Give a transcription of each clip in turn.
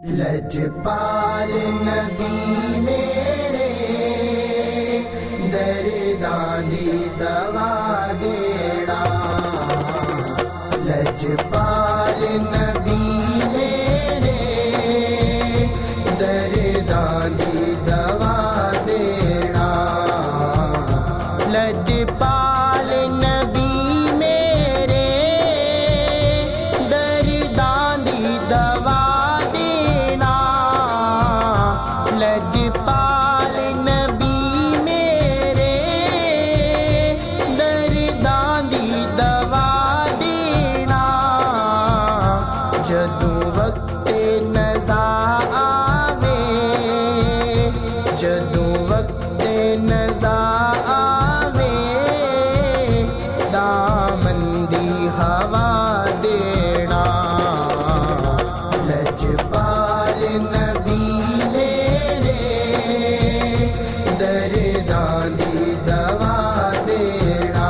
لجپال نبی میرے درداں دی دوا دینا، لجپال نبی میرے درداں دی دوا دینا، لجپال نبی میرے درداں دی دوا، لجپال نبی میرے درداں دی دوا دینا، جدوں وقت نزا آوے، جدوں وقت نزا آوے، دامن دی ہوا دینا، لجپال نبی درداں دی دوا دینا،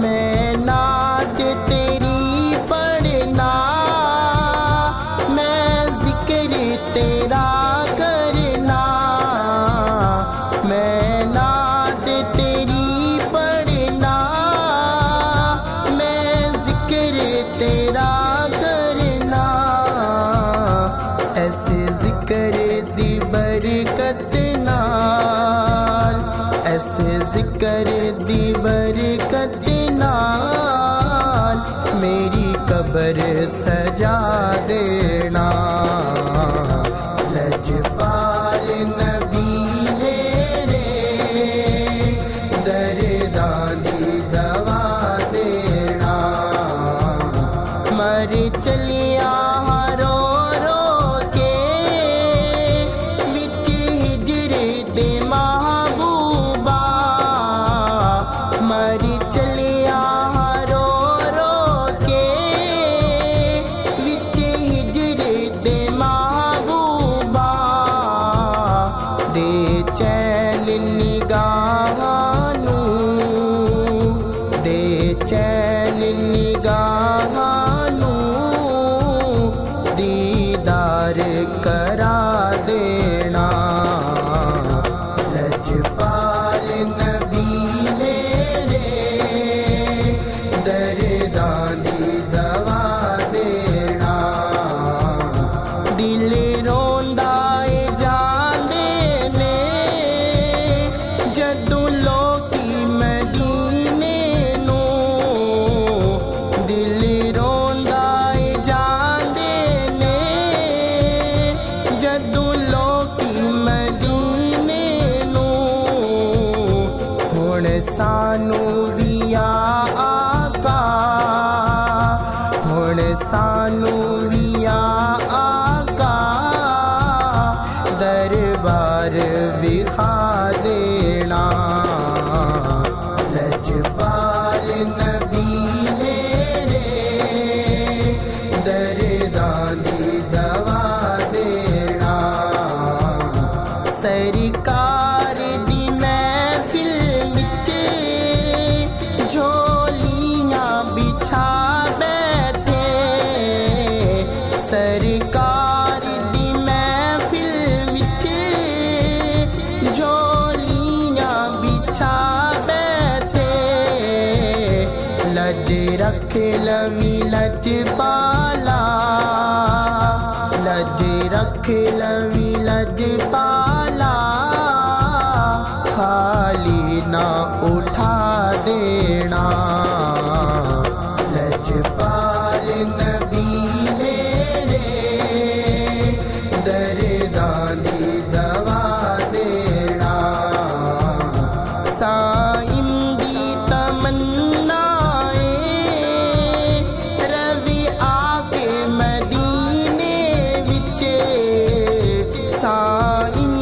میں نعت تیری پڑھنا، میں ذکر تیرا کرنا، میں نعت تیری پڑھنا، میں ذکر تیرا کرنا، ایسے ذکر دی برکت نال، ایسے ذکر دی برکت نال، میری قبر سجا دینا، لجپال نبی میرے درداں دی دوا دینا، مر چلیا رو رو کے وچ ہجر دے محبوبا، مر چلیا رو رو کے وچ ہجر دے محبوبا، دے چین نگاہاں نوں، دے چین نگاہاں نوں، دیدار کرا دینا، لجپال نبی میرے درداں دی دوا دینا، دل روندا اے جاندے نے جدوں لوکی مدینے نوں، دل روندا اے جاندے نے جدوں لوکی مدینے نوں، ہن سانوں وی آقا، ہن سانوں وی آقا دربار وکھا دینا، لجپال نبی میرے درداں دی دوا دینا، سرکار دی محفل وچ جھولیاں بچھا بیٹھے، سرکار دی محفل وچ جھولیاں بچھا بیٹھے، لج رکھ لوی لجپالا، لج رکھ لوی لجپالا، خالی نہ اٹھا دینا، لجپال نبی میرے درداں دی دوا دینا، سائم دی تمنا روی آ کے مدینے وچ، سائم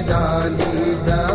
دالی دوا